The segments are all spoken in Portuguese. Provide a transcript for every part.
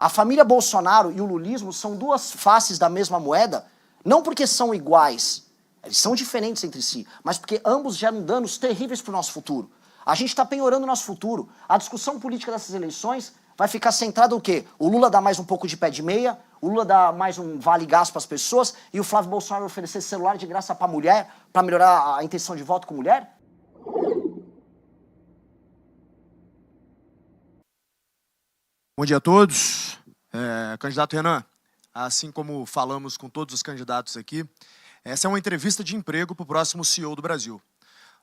A família Bolsonaro e o lulismo são duas faces da mesma moeda, não porque são iguais, eles são diferentes entre si, mas porque ambos geram danos terríveis para o nosso futuro. A gente está penhorando o nosso futuro. A discussão política dessas eleições vai ficar centrada no quê? O Lula dá mais um pouco de pé de meia, o Lula dá mais um vale-gás para as pessoas e o Flávio Bolsonaro oferecer celular de graça para mulher, para melhorar a intenção de voto com mulher? Bom dia a todos. Candidato Renan, assim como falamos com todos os candidatos aqui, essa é uma entrevista de emprego para o próximo CEO do Brasil.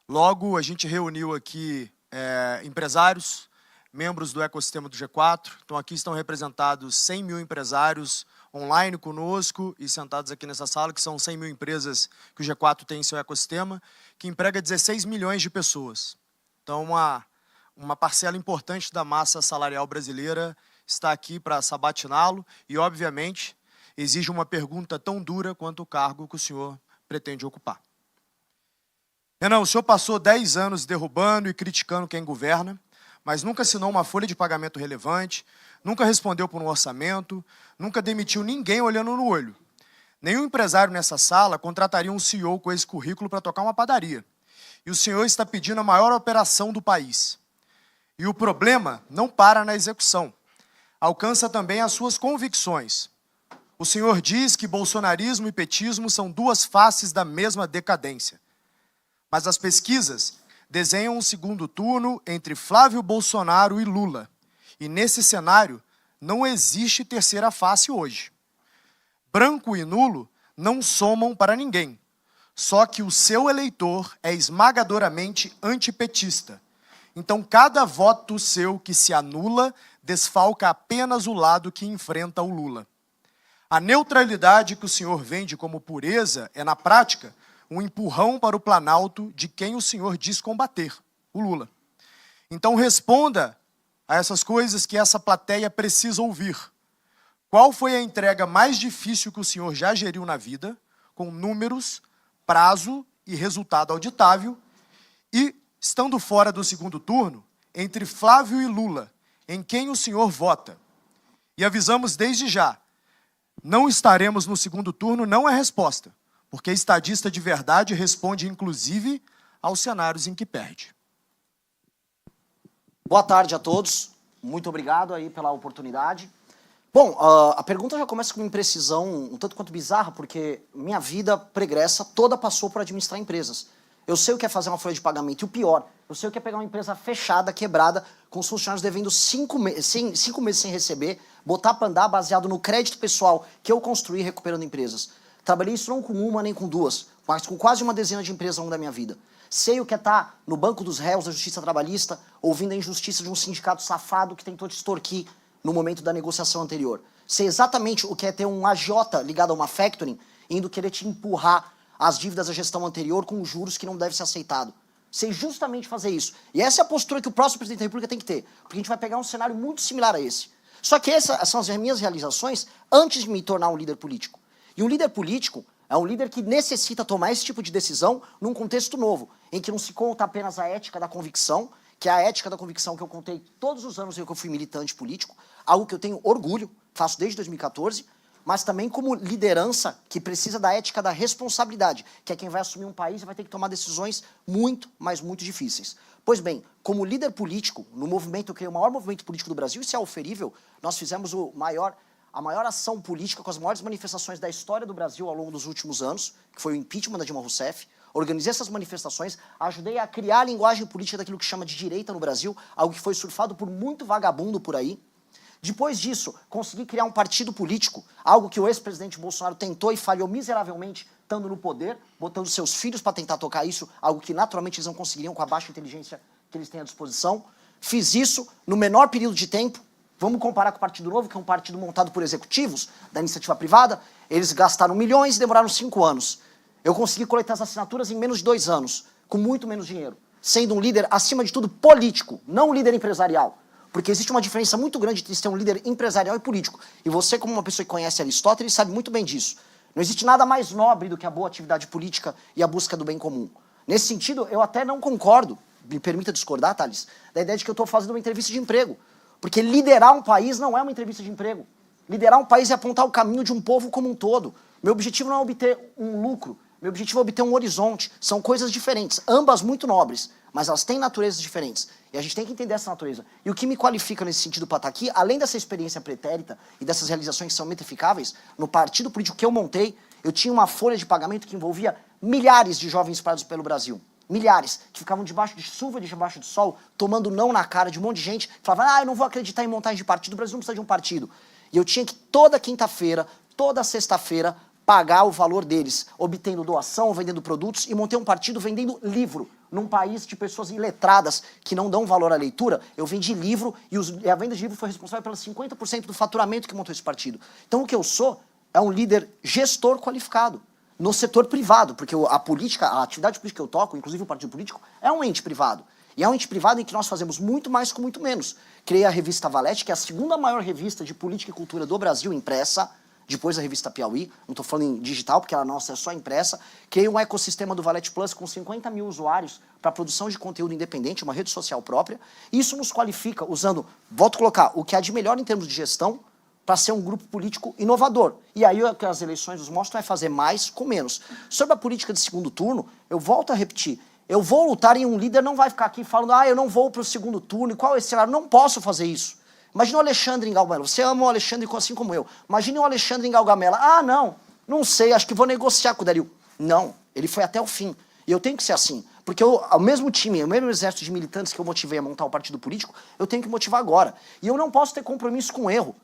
Logo, a gente reuniu aqui empresários, membros do ecossistema do G4. Então, aqui estão representados 100 mil empresários online conosco e sentados aqui nessa sala, que são 100 mil empresas que o G4 tem em seu ecossistema, que emprega 16 milhões de pessoas. Então, uma parcela importante da massa salarial brasileira está aqui para sabatiná-lo e, obviamente, exige uma pergunta tão dura quanto o cargo que o senhor pretende ocupar. Renan, o senhor passou 10 anos derrubando e criticando quem governa, mas nunca assinou uma folha de pagamento relevante, nunca respondeu por um orçamento, nunca demitiu ninguém olhando no olho. Nenhum empresário nessa sala contrataria um CEO com esse currículo para tocar uma padaria. E o senhor está pedindo a maior operação do país. E o problema não para na execução. Alcança também as suas convicções. O senhor diz que bolsonarismo e petismo são duas faces da mesma decadência. Mas as pesquisas desenham um segundo turno entre Flávio Bolsonaro e Lula. E nesse cenário, não existe terceira face hoje. Branco e nulo não somam para ninguém. Só que o seu eleitor é esmagadoramente antipetista. Então, cada voto seu que se anula desfalca apenas o lado que enfrenta o Lula. A neutralidade que o senhor vende como pureza é, na prática, um empurrão para o Planalto de quem o senhor diz combater, o Lula. Então, responda a essas coisas que essa plateia precisa ouvir. Qual foi a entrega mais difícil que o senhor já geriu na vida, com números, prazo e resultado auditável, e, estando fora do segundo turno, entre Flávio e Lula, em quem o senhor vota? E avisamos desde já, não estaremos no segundo turno não é resposta, porque estadista de verdade responde, inclusive, aos cenários em que perde. Boa tarde a todos. Muito obrigado aí pela oportunidade. Bom, a pergunta já começa com uma imprecisão um tanto quanto bizarra, porque minha vida pregressa toda passou por administrar empresas. Eu sei o que é fazer uma folha de pagamento, e o pior, eu sei o que é pegar uma empresa fechada, quebrada, com os funcionários devendo 5 meses sem receber, botar para andar baseado no crédito pessoal que eu construí recuperando empresas. Trabalhei isso não com uma nem com duas, mas com quase uma dezena de empresas ao longo da minha vida. Sei o que é estar no banco dos réus da justiça trabalhista, ouvindo a injustiça de um sindicato safado que tentou te extorquir no momento da negociação anterior. Sei exatamente o que é ter um agiota ligado a uma factoring, indo querer te empurrar as dívidas da gestão anterior com juros que não deve ser aceitado. Sei justamente fazer isso. E essa é a postura que o próximo presidente da República tem que ter, porque a gente vai pegar um cenário muito similar a esse. Só que essas são as minhas realizações antes de me tornar um líder político. E um líder político é um líder que necessita tomar esse tipo de decisão num contexto novo, em que não se conta apenas a ética da convicção, que é a ética da convicção que eu contei todos os anos em que eu fui militante político, algo que eu tenho orgulho, faço desde 2014, mas também como liderança que precisa da ética da responsabilidade, que é quem vai assumir um país e vai ter que tomar decisões muito, mas muito difíceis. Pois bem, como líder político, no movimento, eu criei o maior movimento político do Brasil, isso é oferível, nós fizemos a maior ação política com as maiores manifestações da história do Brasil ao longo dos últimos anos, que foi o impeachment da Dilma Rousseff. Organizei essas manifestações, ajudei a criar a linguagem política daquilo que chama de direita no Brasil, algo que foi surfado por muito vagabundo por aí. Depois disso, consegui criar um partido político, algo que o ex-presidente Bolsonaro tentou e falhou miseravelmente, estando no poder, botando seus filhos para tentar tocar isso, algo que naturalmente eles não conseguiriam com a baixa inteligência que eles têm à disposição. Fiz isso no menor período de tempo. Vamos comparar com o Partido Novo, que é um partido montado por executivos da iniciativa privada. Eles gastaram milhões e demoraram 5 anos. Eu consegui coletar as assinaturas em menos de 2 anos, com muito menos dinheiro, sendo um líder, acima de tudo, político, não um líder empresarial. Porque existe uma diferença muito grande entre ser um líder empresarial e político. E você, como uma pessoa que conhece Aristóteles, sabe muito bem disso. Não existe nada mais nobre do que a boa atividade política e a busca do bem comum. Nesse sentido, eu até não concordo, me permita discordar, Thales, da ideia de que eu estou fazendo uma entrevista de emprego. Porque liderar um país não é uma entrevista de emprego. Liderar um país é apontar o caminho de um povo como um todo. Meu objetivo não é obter um lucro, meu objetivo é obter um horizonte. São coisas diferentes, ambas muito nobres, mas elas têm naturezas diferentes. E a gente tem que entender essa natureza. E o que me qualifica nesse sentido para estar aqui, além dessa experiência pretérita e dessas realizações que são metrificáveis, no partido político que eu montei, eu tinha uma folha de pagamento que envolvia milhares de jovens espalhados pelo Brasil. Milhares, que ficavam debaixo de chuva, debaixo de sol, tomando não na cara de um monte de gente, falavam, eu não vou acreditar em montagem de partido, o Brasil não precisa de um partido. E eu tinha que toda quinta-feira, toda sexta-feira, pagar o valor deles, obtendo doação, vendendo produtos, e montei um partido vendendo livro. Num país de pessoas iletradas que não dão valor à leitura, eu vendi livro e a venda de livro foi responsável pelos 50% do faturamento que montou esse partido. Então o que eu sou é um líder gestor qualificado no setor privado, porque a política, a atividade política que eu toco, inclusive o partido político, é um ente privado. E é um ente privado em que nós fazemos muito mais com muito menos. Criei a revista Valete, que é a segunda maior revista de política e cultura do Brasil, impressa, depois da revista Piauí, não estou falando em digital, porque ela nossa é só impressa. Criei um ecossistema do Valete Plus com 50 mil usuários para produção de conteúdo independente, uma rede social própria. Isso nos qualifica usando, volto a colocar, o que há de melhor em termos de gestão para ser um grupo político inovador. E aí o que as eleições nos mostram é fazer mais com menos. Sobre a política de segundo turno, eu volto a repetir, eu vou lutar e um líder não vai ficar aqui falando, eu não vou para o segundo turno, e qual é esse cenário? Não posso fazer isso. Imagina o Alexandre em Galgamela. Você ama o Alexandre assim como eu. Imagine o Alexandre em Galgamela. Não sei, acho que vou negociar com o Dario. Não, ele foi até o fim. E eu tenho que ser assim. Porque o mesmo time, o mesmo exército de militantes que eu motivei a montar o partido político, eu tenho que motivar agora. E eu não posso ter compromisso com o erro.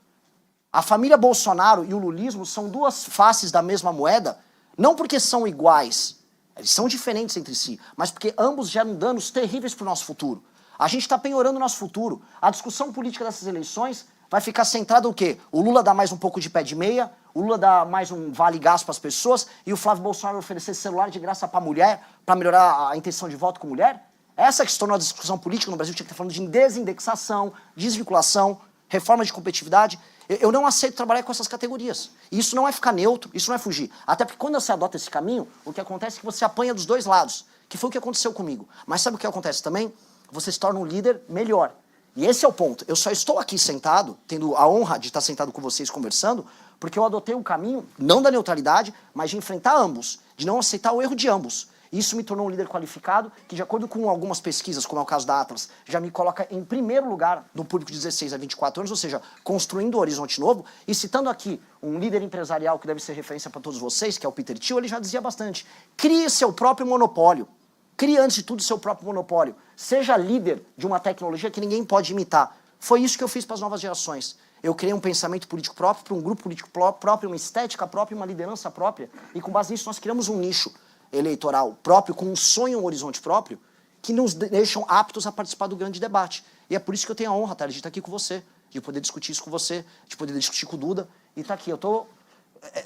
A família Bolsonaro e o lulismo são duas faces da mesma moeda, não porque são iguais, eles são diferentes entre si, mas porque ambos geram danos terríveis para o nosso futuro. A gente está penhorando o nosso futuro. A discussão política dessas eleições vai ficar centrada o quê? O Lula dá mais um pouco de pé de meia, o Lula dá mais um vale-gás para as pessoas e o Flávio Bolsonaro oferecer celular de graça para mulher, para melhorar a intenção de voto com mulher? Essa que se tornou a discussão política no Brasil, tinha que estar falando de desindexação, desvinculação, reforma de competitividade. Eu não aceito trabalhar com essas categorias. E isso não é ficar neutro, isso não é fugir. Até porque quando você adota esse caminho, o que acontece é que você apanha dos dois lados, que foi o que aconteceu comigo. Mas sabe o que acontece também? Você se torna um líder melhor. E esse é o ponto. Eu só estou aqui sentado, tendo a honra de estar sentado com vocês conversando, porque eu adotei um caminho, não da neutralidade, mas de enfrentar ambos, de não aceitar o erro de ambos. Isso me tornou um líder qualificado, que de acordo com algumas pesquisas, como é o caso da Atlas, já me coloca em primeiro lugar no público de 16 a 24 anos, ou seja, construindo um horizonte novo. E citando aqui um líder empresarial que deve ser referência para todos vocês, que é o Peter Thiel, ele já dizia bastante, crie seu próprio monopólio. Crie, antes de tudo, seu próprio monopólio. Seja líder de uma tecnologia que ninguém pode imitar. Foi isso que eu fiz para as novas gerações. Eu criei um pensamento político próprio, para um grupo político próprio, uma estética própria, uma liderança própria. E com base nisso nós criamos um nicho eleitoral próprio, com um sonho, um horizonte próprio, que nos deixam aptos a participar do grande debate. E é por isso que eu tenho a honra, Thales, de estar aqui com você, de poder discutir isso com você, de poder discutir com o Duda. E estar aqui.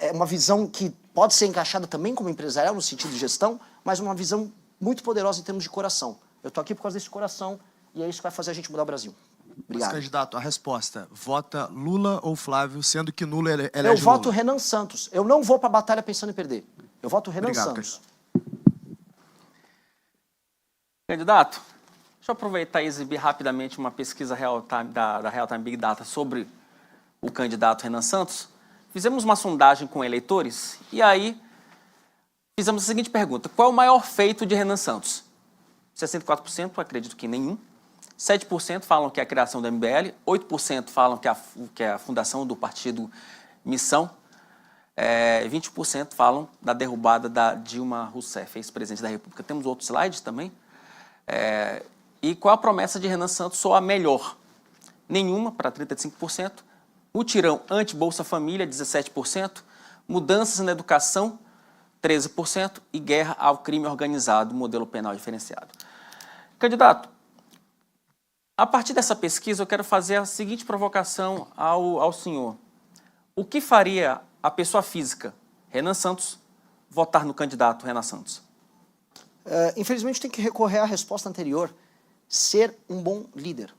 É uma visão que pode ser encaixada também como empresarial, no sentido de gestão, mas uma visão muito poderosa em termos de coração. Eu estou aqui por causa desse coração e é isso que vai fazer a gente mudar o Brasil. Obrigado. Mas, candidato, a resposta, vota Lula ou Flávio, sendo que Lula elege Lula? Eu voto Renan Santos. Eu não vou para a batalha pensando em perder. Eu voto Renan Santos. Candidato, deixa eu aproveitar e exibir rapidamente uma pesquisa da Real Time Big Data sobre o candidato Renan Santos. Fizemos uma sondagem com eleitores e aí fizemos a seguinte pergunta: qual é o maior feito de Renan Santos? 64% acredito que nenhum, 7% falam que é a criação do MBL, 8% falam que é a fundação do partido Missão, 20% falam da derrubada da Dilma Rousseff, ex-presidente da República. Temos outros slides também. E qual a promessa de Renan Santos soa melhor? Nenhuma, para 35%. Mutirão anti-Bolsa Família, 17%. Mudanças na educação, 13%. E guerra ao crime organizado, modelo penal diferenciado. Candidato, a partir dessa pesquisa eu quero fazer a seguinte provocação ao senhor. O que faria a pessoa física, Renan Santos, votar no candidato Renan Santos? Infelizmente tem que recorrer à resposta anterior. Ser um bom líder.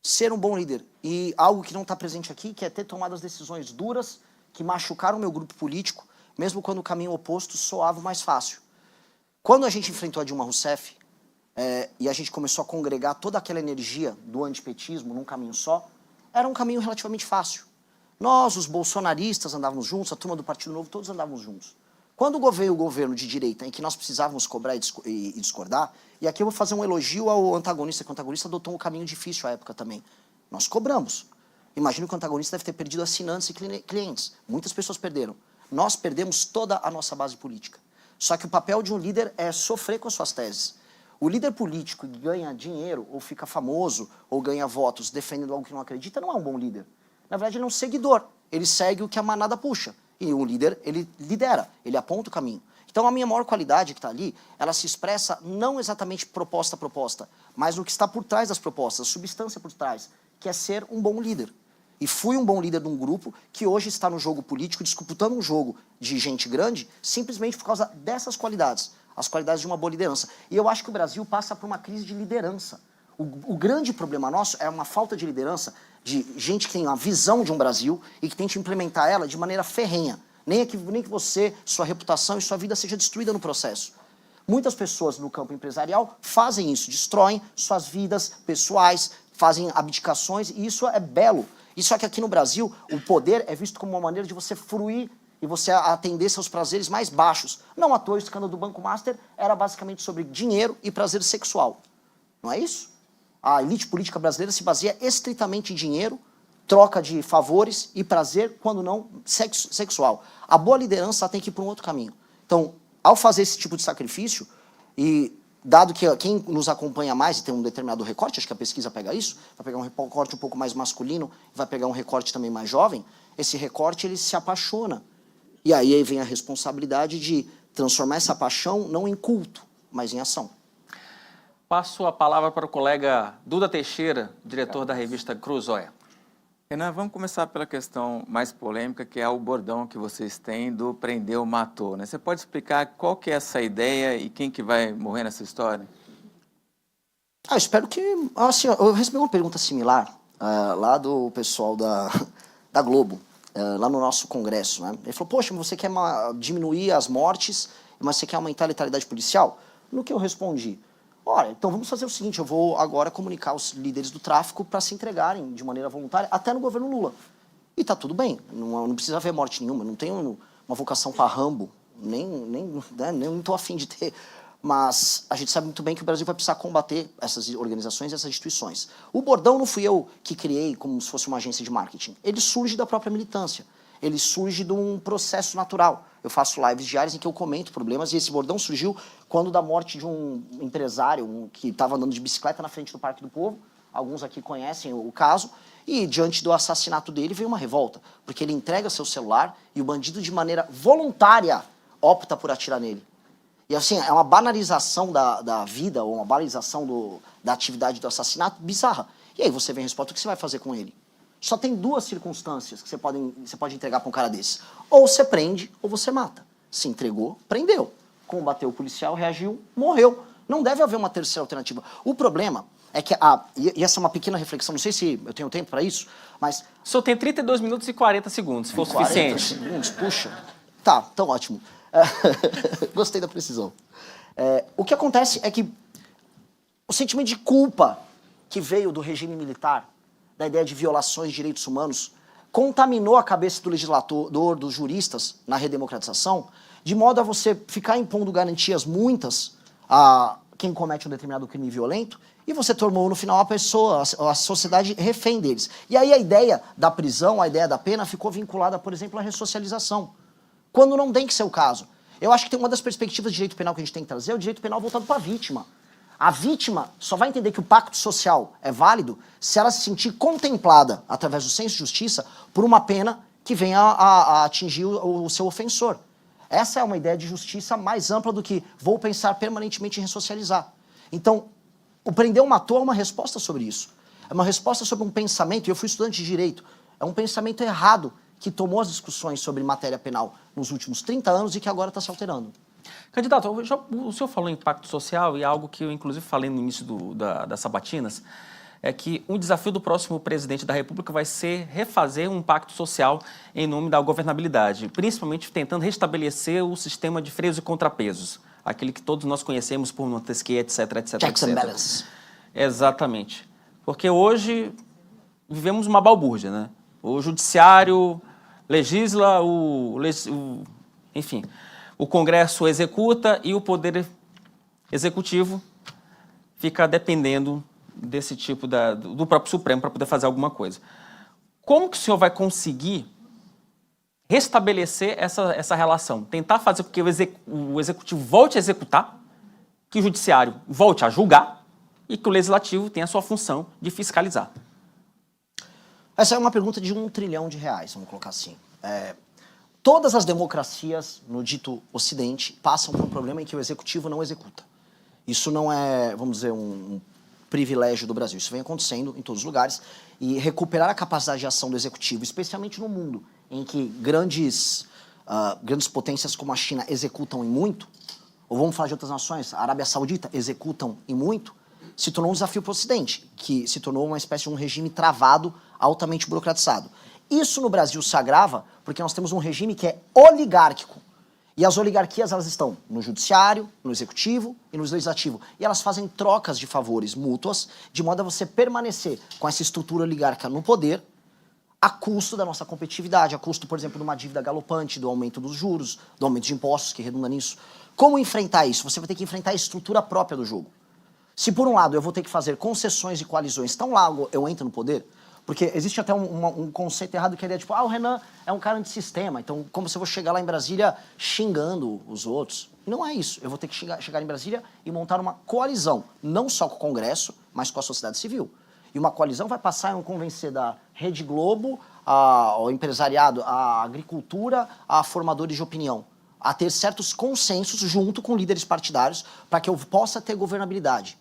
Ser um bom líder. E algo que não está presente aqui, que é ter tomado as decisões duras que machucaram o meu grupo político, mesmo quando o caminho oposto soava mais fácil. Quando a gente enfrentou a Dilma Rousseff, e a gente começou a congregar toda aquela energia do antipetismo num caminho só, era um caminho relativamente fácil. Nós, os bolsonaristas, andávamos juntos, a turma do Partido Novo, todos andávamos juntos. Quando veio o governo de direita, em que nós precisávamos cobrar e discordar, e aqui eu vou fazer um elogio ao antagonista, que o antagonista adotou um caminho difícil à época também. Nós cobramos. Imagino que o antagonista deve ter perdido assinantes e clientes. Muitas pessoas perderam. Nós perdemos toda a nossa base política. Só que o papel de um líder é sofrer com as suas teses. O líder político que ganha dinheiro, ou fica famoso, ou ganha votos defendendo algo que não acredita, não é um bom líder. Na verdade, ele é um seguidor. Ele segue o que a manada puxa. E o líder, ele lidera, ele aponta o caminho. Então, a minha maior qualidade que está ali, ela se expressa não exatamente proposta a proposta, mas no que está por trás das propostas, a substância por trás, que é ser um bom líder. E fui um bom líder de um grupo que hoje está no jogo político, disputando um jogo de gente grande, simplesmente por causa dessas qualidades, as qualidades de uma boa liderança. E eu acho que o Brasil passa por uma crise de liderança. O grande problema nosso é uma falta de liderança, de gente que tem a visão de um Brasil e que tente implementar ela de maneira ferrenha. Nem que você, sua reputação e sua vida seja destruída no processo. Muitas pessoas no campo empresarial fazem isso, destroem suas vidas pessoais, fazem abdicações, e isso é belo. E só que aqui no Brasil, o poder é visto como uma maneira de você fruir e você atender seus prazeres mais baixos. Não à toa, o escândalo do Banco Master era basicamente sobre dinheiro e prazer sexual. Não é isso? A elite política brasileira se baseia estritamente em dinheiro, troca de favores e prazer, quando não sexual. A boa liderança tem que ir para um outro caminho. Então, ao fazer esse tipo de sacrifício, e dado que quem nos acompanha mais e tem um determinado recorte, acho que a pesquisa pega isso, vai pegar um recorte um pouco mais masculino, vai pegar um recorte também mais jovem, esse recorte ele se apaixona. E aí vem a responsabilidade de transformar essa paixão não em culto, mas em ação. Passo a palavra para o colega Duda Teixeira, diretor da revista Cruzoé. Renan, vamos começar pela questão mais polêmica, que é o bordão que vocês têm do prendeu, matou, né? Você pode explicar qual que é essa ideia e quem que vai morrer nessa história? Espero que... Assim, eu recebi uma pergunta similar lá do pessoal da Globo, lá no nosso congresso, né? Ele falou, poxa, você quer diminuir as mortes, mas você quer aumentar a letalidade policial? No que eu respondi? Olha, então vamos fazer o seguinte, eu vou agora comunicar os líderes do tráfico para se entregarem de maneira voluntária, até no governo Lula. E tá tudo bem, não precisa haver morte nenhuma, não tenho uma vocação para Rambo, nem tô afim de ter. Mas a gente sabe muito bem que o Brasil vai precisar combater essas organizações e essas instituições. O bordão não fui eu que criei como se fosse uma agência de marketing. Ele surge da própria militância. Ele surge de um processo natural. Eu faço lives diárias em que eu comento problemas e esse bordão surgiu quando da morte de um empresário que estava andando de bicicleta na frente do Parque do Povo. Alguns aqui conhecem o caso. E diante do assassinato dele veio uma revolta, porque ele entrega seu celular e o bandido de maneira voluntária opta por atirar nele. E assim, é uma banalização da vida ou uma banalização da atividade do assassinato bizarra. E aí você vem a resposta, o que você vai fazer com ele? Só tem duas circunstâncias que você pode entregar para um cara desse. Ou você prende, ou você mata. Se entregou, prendeu. Combateu o policial, reagiu, morreu. Não deve haver uma terceira alternativa. O problema é que, e essa é uma pequena reflexão, não sei se eu tenho tempo para isso, mas... O senhor tem 32 minutos e 40 segundos, se for 40 suficiente. segundos, puxa. Tá, então ótimo. Gostei da precisão. O que acontece é que o sentimento de culpa que veio do regime militar, da ideia de violações de direitos humanos, contaminou a cabeça do legislador, dos juristas, na redemocratização, de modo a você ficar impondo garantias muitas a quem comete um determinado crime violento, e você tornou, no final, a sociedade refém deles. E aí a ideia da prisão, a ideia da pena, ficou vinculada, por exemplo, à ressocialização, quando não tem que ser o caso. Eu acho que tem uma das perspectivas de direito penal que a gente tem que trazer, é o direito penal voltado para a vítima. A vítima só vai entender que o pacto social é válido se ela se sentir contemplada, através do senso de justiça, por uma pena que venha a atingir o seu ofensor. Essa é uma ideia de justiça mais ampla do que vou pensar permanentemente em ressocializar. Então, o prendeu matou é uma resposta sobre isso. É uma resposta sobre um pensamento, e eu fui estudante de direito, é um pensamento errado que tomou as discussões sobre matéria penal nos últimos 30 anos e que agora está se alterando. Candidato, o senhor falou em impacto social e algo que eu, inclusive, falei no início das sabatinas, é que um desafio do próximo presidente da República vai ser refazer um impacto social em nome da governabilidade, principalmente tentando restabelecer o sistema de freios e contrapesos. aquele que todos nós conhecemos por Montesquieu, etc, etc, Checks and etc. balances. Exatamente. Porque hoje vivemos uma balbúrdia, né? O judiciário legisla, enfim, o Congresso executa e o Poder Executivo fica dependendo desse tipo do próprio Supremo para poder fazer alguma coisa. Como que o senhor vai conseguir restabelecer essa relação? Tentar fazer com que o Executivo volte a executar, que o Judiciário volte a julgar e que o Legislativo tenha a sua função de fiscalizar. Essa é uma pergunta de R$1 trilhão, vamos colocar assim. Todas as democracias no dito Ocidente passam por um problema em que o Executivo não executa. Isso não é, vamos dizer, um privilégio do Brasil. Isso vem acontecendo em todos os lugares. E recuperar a capacidade de ação do Executivo, especialmente no mundo em que grandes potências como a China executam em muito, ou vamos falar de outras nações, a Arábia Saudita executam em muito, se tornou um desafio para o Ocidente, que se tornou uma espécie de um regime travado, altamente burocratizado. Isso no Brasil se agrava porque nós temos um regime que é oligárquico. E as oligarquias, elas estão no judiciário, no executivo e no legislativo. E elas fazem trocas de favores mútuas, de modo a você permanecer com essa estrutura oligárquica no poder, a custo da nossa competitividade, a custo, por exemplo, de uma dívida galopante, do aumento dos juros, do aumento de impostos, que redunda nisso. Como enfrentar isso? Você vai ter que enfrentar a estrutura própria do jogo. Se, por um lado, eu vou ter que fazer concessões e coalizões tão logo eu entro no poder, porque existe até um conceito errado que é tipo, o Renan é um cara antissistema, então como se eu vou chegar lá em Brasília xingando os outros? E não é isso. Eu vou ter que chegar em Brasília e montar uma coalizão, não só com o Congresso, mas com a sociedade civil. E uma coalizão vai passar a convencer da Rede Globo, ao empresariado, à agricultura, a formadores de opinião, a ter certos consensos junto com líderes partidários para que eu possa ter governabilidade.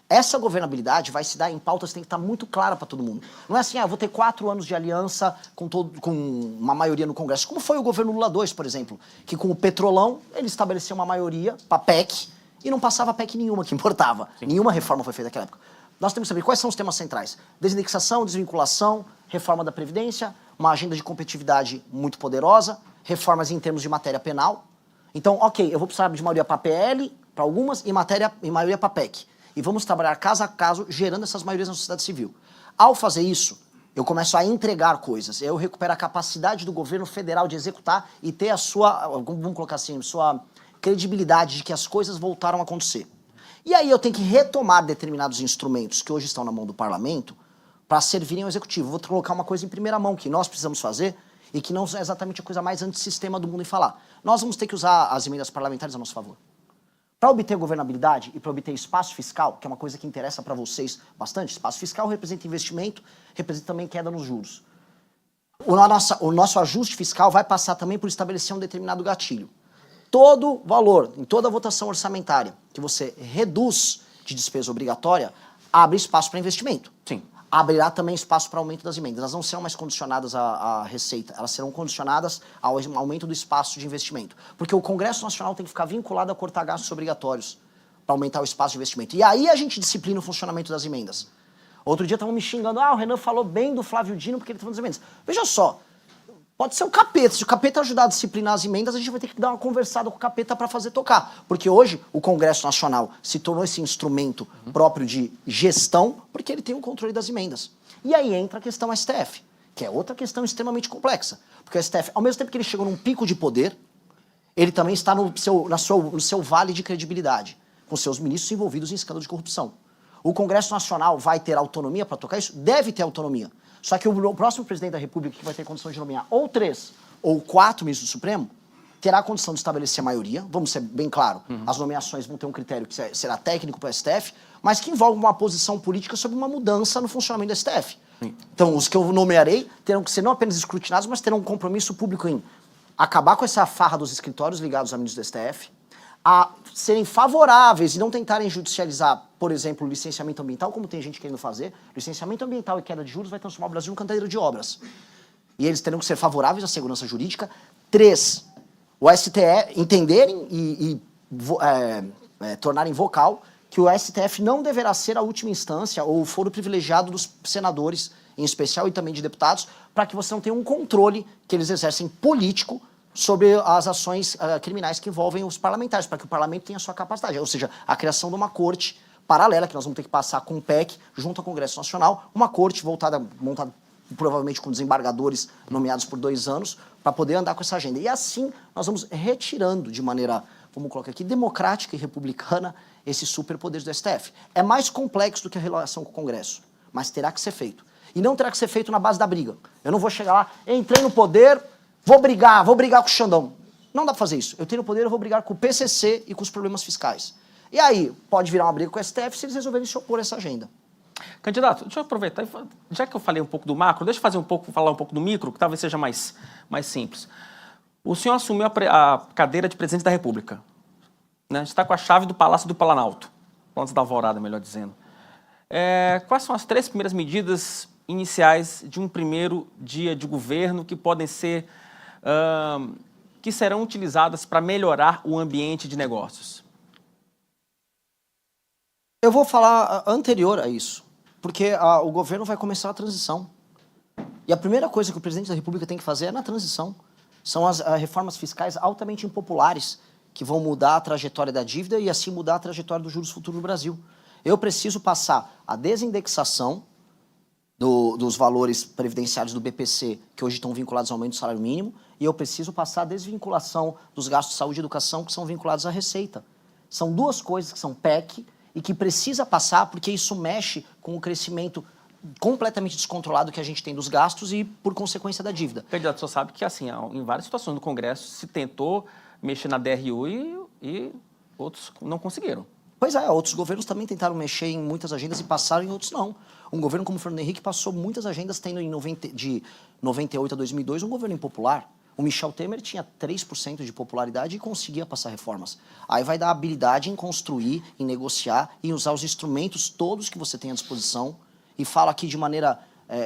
Essa governabilidade vai se dar em pautas que tem que estar muito clara para todo mundo. Não é assim, eu vou ter 4 anos de aliança com uma maioria no Congresso. Como foi o governo Lula II, por exemplo, que com o Petrolão ele estabeleceu uma maioria para PEC e não passava PEC nenhuma que importava. Sim. Nenhuma reforma foi feita naquela época. Nós temos que saber quais são os temas centrais. Desindexação, desvinculação, reforma da Previdência, uma agenda de competitividade muito poderosa, reformas em termos de matéria penal. Então, ok, eu vou precisar de maioria para PL, para algumas, e maioria para PEC. E vamos trabalhar caso a caso, gerando essas maiorias na sociedade civil. Ao fazer isso, eu começo a entregar coisas. Eu recupero a capacidade do governo federal de executar e ter a sua, vamos colocar assim, sua credibilidade de que as coisas voltaram a acontecer. E aí eu tenho que retomar determinados instrumentos que hoje estão na mão do parlamento para servirem ao executivo. Vou colocar uma coisa em primeira mão que nós precisamos fazer e que não é exatamente a coisa mais antissistema do mundo em falar. Nós vamos ter que usar as emendas parlamentares a nosso favor. Para obter governabilidade e para obter espaço fiscal, que é uma coisa que interessa para vocês bastante, espaço fiscal representa investimento, representa também queda nos juros. O nosso ajuste fiscal vai passar também por estabelecer um determinado gatilho. Todo valor, em toda votação orçamentária, que você reduz de despesa obrigatória, abre espaço para investimento. Sim. Abrirá também espaço para aumento das emendas. Elas não serão mais condicionadas à receita, elas serão condicionadas ao aumento do espaço de investimento. Porque o Congresso Nacional tem que ficar vinculado a cortar gastos obrigatórios para aumentar o espaço de investimento. E aí a gente disciplina o funcionamento das emendas. Outro dia estavam me xingando, o Renan falou bem do Flávio Dino porque ele está falando das emendas. Veja só, pode ser o capeta. Se o capeta ajudar a disciplinar as emendas, a gente vai ter que dar uma conversada com o capeta para fazer tocar. Porque hoje o Congresso Nacional se tornou esse instrumento próprio de gestão, porque ele tem o controle das emendas. E aí entra a questão STF, que é outra questão extremamente complexa. Porque o STF, ao mesmo tempo que ele chegou num pico de poder, ele também está no seu vale de credibilidade, com seus ministros envolvidos em escândalo de corrupção. O Congresso Nacional vai ter autonomia para tocar isso? Deve ter autonomia. Só que o próximo presidente da República, que vai ter condição de nomear ou 3 ou 4 ministros do Supremo, terá a condição de estabelecer a maioria. Vamos ser bem claro, as nomeações vão ter um critério que será técnico para o STF, mas que envolve uma posição política sobre uma mudança no funcionamento do STF. Então, os que eu nomearei terão que ser não apenas escrutinados, mas terão um compromisso público em acabar com essa farra dos escritórios ligados a ministros do STF, a serem favoráveis e não tentarem judicializar, por exemplo, o licenciamento ambiental, como tem gente querendo fazer. Licenciamento ambiental e queda de juros vai transformar o Brasil num canteiro de obras. E eles terão que ser favoráveis à segurança jurídica. 3, o STF entenderem e tornarem vocal que o STF não deverá ser a última instância ou o foro privilegiado dos senadores, em especial, e também de deputados, para que você não tenha um controle que eles exercem político sobre as ações criminais que envolvem os parlamentares, para que o parlamento tenha a sua capacidade. Ou seja, a criação de uma corte paralela, que nós vamos ter que passar com o PEC, junto ao Congresso Nacional, uma corte montada provavelmente com desembargadores nomeados por 2 anos, para poder andar com essa agenda. E assim nós vamos retirando de maneira, vamos colocar aqui, democrática e republicana esses superpoderes do STF. É mais complexo do que a relação com o Congresso, mas terá que ser feito. E não terá que ser feito na base da briga. Eu não vou chegar lá, entrei no poder, vou brigar com o Xandão. Não dá pra fazer isso. Eu tenho no poder, eu vou brigar com o PCC e com os problemas fiscais. E aí, pode virar uma briga com o STF se eles resolverem se opor a essa agenda. Candidato, deixa eu aproveitar, já que eu falei um pouco do macro, deixa eu falar um pouco do micro, que talvez seja mais simples. O senhor assumiu a cadeira de presidente da República. Né? A gente está com a chave do Palácio do Planalto, Palácio da Alvorada, melhor dizendo. Quais são as 3 primeiras medidas iniciais de um primeiro dia de governo que podem ser, que serão utilizadas para melhorar o ambiente de negócios? Eu vou falar anterior a isso, porque o governo vai começar a transição. E a primeira coisa que o presidente da República tem que fazer é na transição. São as reformas fiscais altamente impopulares que vão mudar a trajetória da dívida e assim mudar a trajetória dos juros futuros no Brasil. Eu preciso passar a desindexação dos valores previdenciários do BPC, que hoje estão vinculados ao aumento do salário mínimo, e eu preciso passar a desvinculação dos gastos de saúde e educação, que são vinculados à receita. São 2 coisas que são PEC e que precisa passar porque isso mexe com o crescimento completamente descontrolado que a gente tem dos gastos e, por consequência, da dívida. Candidato, o senhor sabe que, assim, em várias situações do Congresso se tentou mexer na DRU e outros não conseguiram. Pois é, outros governos também tentaram mexer em muitas agendas e passaram, em outros não. Um governo como o Fernando Henrique passou muitas agendas, tendo de 98 a 2002 um governo impopular. O Michel Temer tinha 3% de popularidade e conseguia passar reformas. Aí vai dar habilidade em construir, em negociar, em usar os instrumentos todos que você tem à disposição. E falo aqui de maneira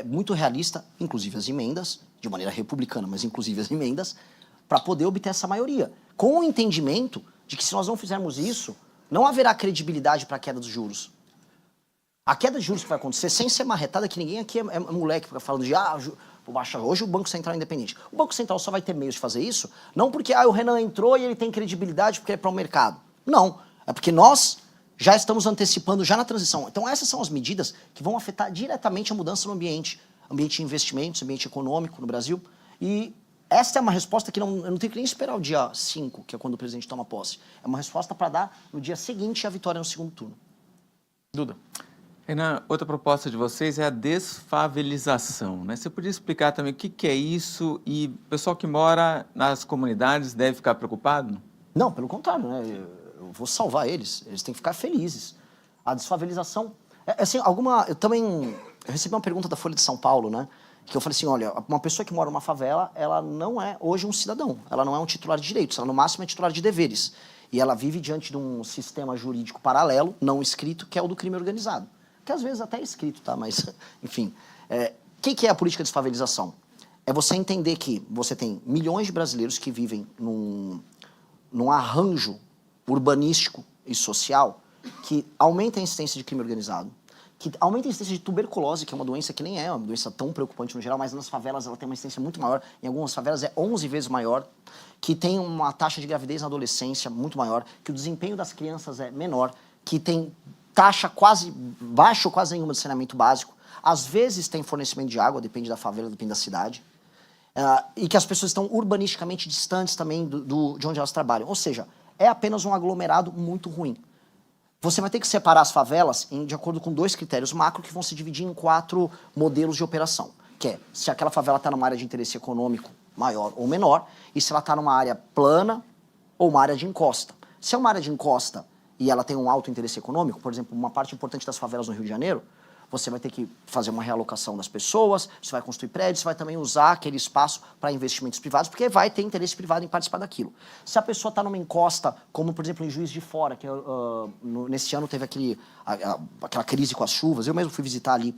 muito realista, inclusive as emendas, de maneira republicana, mas inclusive as emendas, para poder obter essa maioria. Com o entendimento de que se nós não fizermos isso, não haverá credibilidade para a queda dos juros. A queda de juros que vai acontecer, sem ser marretada, que ninguém aqui é moleque, fica falando de hoje o Banco Central é independente. O Banco Central só vai ter meios de fazer isso, não porque o Renan entrou e ele tem credibilidade porque é para o mercado. Não, é porque nós já estamos antecipando já na transição. Então essas são as medidas que vão afetar diretamente a mudança no ambiente de investimentos, ambiente econômico no Brasil. E essa é uma resposta que eu não tenho que nem esperar o dia 5, que é quando o presidente toma posse. É uma resposta para dar no dia seguinte a vitória no segundo turno. Duda. Renan, outra proposta de vocês é a desfavelização, né? Você podia explicar também o que é isso e o pessoal que mora nas comunidades deve ficar preocupado? Não, pelo contrário, né? Eu vou salvar eles têm que ficar felizes. A desfavelização... assim, eu recebi uma pergunta da Folha de São Paulo, né? Que eu falei assim, olha, uma pessoa que mora numa favela, ela não é hoje um cidadão, ela não é um titular de direitos, ela no máximo é titular de deveres. E ela vive diante de um sistema jurídico paralelo, não escrito, que é o do crime organizado. Que às vezes até é escrito, tá? Mas, enfim. O que é a política de desfavelização? É você entender que você tem milhões de brasileiros que vivem num arranjo urbanístico e social que aumenta a incidência de crime organizado, que aumenta a incidência de tuberculose, que é uma doença que nem é uma doença tão preocupante no geral, mas nas favelas ela tem uma incidência muito maior, em algumas favelas é 11 vezes maior, que tem uma taxa de gravidez na adolescência muito maior, que o desempenho das crianças é menor, que tem taxa quase baixa ou quase nenhuma de saneamento básico, às vezes tem fornecimento de água, depende da favela, depende da cidade, e que as pessoas estão urbanisticamente distantes também de onde elas trabalham, ou seja, é apenas um aglomerado muito ruim. Você vai ter que separar as favelas de acordo com 2 critérios macro que vão se dividir em 4 modelos de operação, que é se aquela favela está numa área de interesse econômico maior ou menor, e se ela está numa área plana ou uma área de encosta. Se é uma área de encosta e ela tem um alto interesse econômico, por exemplo, uma parte importante das favelas no Rio de Janeiro, você vai ter que fazer uma realocação das pessoas, você vai construir prédios, você vai também usar aquele espaço para investimentos privados, porque vai ter interesse privado em participar daquilo. Se a pessoa está numa encosta, como por exemplo em Juiz de Fora, que nesse ano teve aquela crise com as chuvas, eu mesmo fui visitar ali.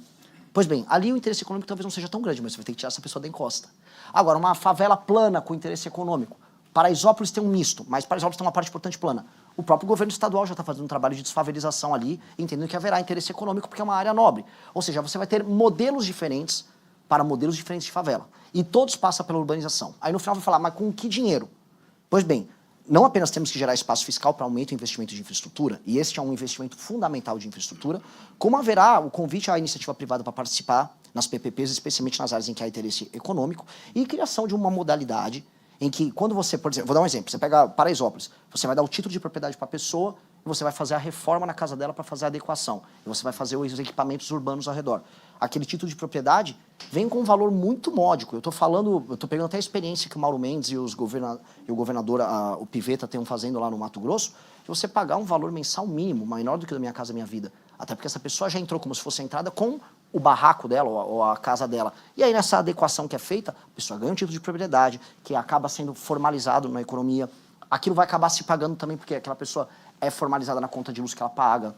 Pois bem, ali o interesse econômico talvez não seja tão grande, mas você vai ter que tirar essa pessoa da encosta. Agora, uma favela plana com interesse econômico, Paraisópolis tem um misto, mas Paraisópolis tem uma parte importante plana. O próprio governo estadual já está fazendo um trabalho de desfavelização ali, entendendo que haverá interesse econômico porque é uma área nobre. Ou seja, você vai ter modelos diferentes para modelos diferentes de favela. E todos passam pela urbanização. Aí no final vai falar, mas com que dinheiro? Pois bem, não apenas temos que gerar espaço fiscal para aumento do investimento de infraestrutura, e este é um investimento fundamental de infraestrutura, como haverá o convite à iniciativa privada para participar nas PPPs, especialmente nas áreas em que há interesse econômico, e criação de uma modalidade em que, quando você, por exemplo, vou dar um exemplo, você pega Paraisópolis, você vai dar o título de propriedade para a pessoa, e você vai fazer a reforma na casa dela para fazer a adequação, e você vai fazer os equipamentos urbanos ao redor. Aquele título de propriedade vem com um valor muito módico. Eu estou pegando até a experiência que o Mauro Mendes e o governador, o Piveta, estão fazendo lá no Mato Grosso, de você pagar um valor mensal mínimo, menor do que da Minha Casa Minha Vida. Até porque essa pessoa já entrou como se fosse a entrada com o barraco dela ou a casa dela. E aí, nessa adequação que é feita, a pessoa ganha um título de propriedade, que acaba sendo formalizado na economia. Aquilo vai acabar se pagando também, porque aquela pessoa é formalizada na conta de luz que ela paga,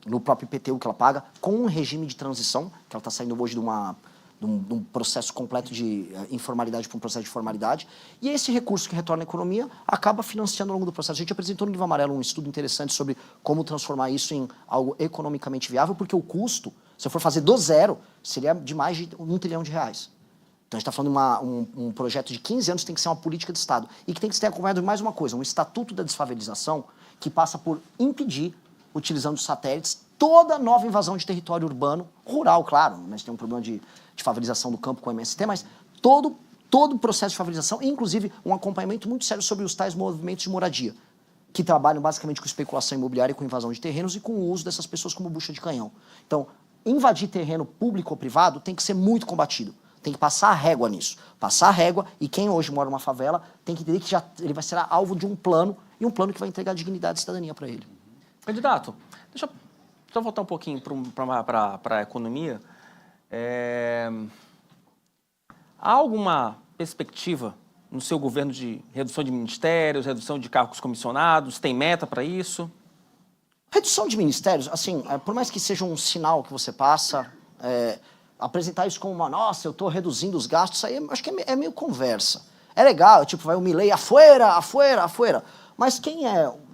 no próprio IPTU que ela paga, com um regime de transição, que ela está saindo hoje de um processo completo de informalidade para um processo de formalidade, e esse recurso que retorna à economia acaba financiando ao longo do processo. A gente apresentou no Livro Amarelo um estudo interessante sobre como transformar isso em algo economicamente viável, porque o custo, se eu for fazer do zero, seria de mais de R$1 trilhão. Então a gente está falando de um projeto de 15 anos que tem que ser uma política de Estado, e que tem que ser acompanhado de mais uma coisa, um estatuto da desfavelização, que passa por impedir, utilizando os satélites, toda nova invasão de território urbano, rural, claro, mas tem um problema de favelização do campo com o MST, mas todo o processo de favelização, inclusive um acompanhamento muito sério sobre os tais movimentos de moradia, que trabalham basicamente com especulação imobiliária, com invasão de terrenos e com o uso dessas pessoas como bucha de canhão. Então, invadir terreno público ou privado tem que ser muito combatido. Tem que passar a régua nisso. Passar a régua, e quem hoje mora numa favela tem que entender que ele vai ser alvo de um plano, e um plano que vai entregar dignidade e cidadania para ele. Candidato, deixa eu voltar um pouquinho para a economia. Há alguma perspectiva no seu governo de redução de ministérios, redução de cargos comissionados? Tem meta para isso? Redução de ministérios, assim, por mais que seja um sinal que você passa, apresentar isso como nossa, eu estou reduzindo os gastos, isso aí acho que é meio conversa. É legal, tipo, vai o Milei, afuera. Mas quem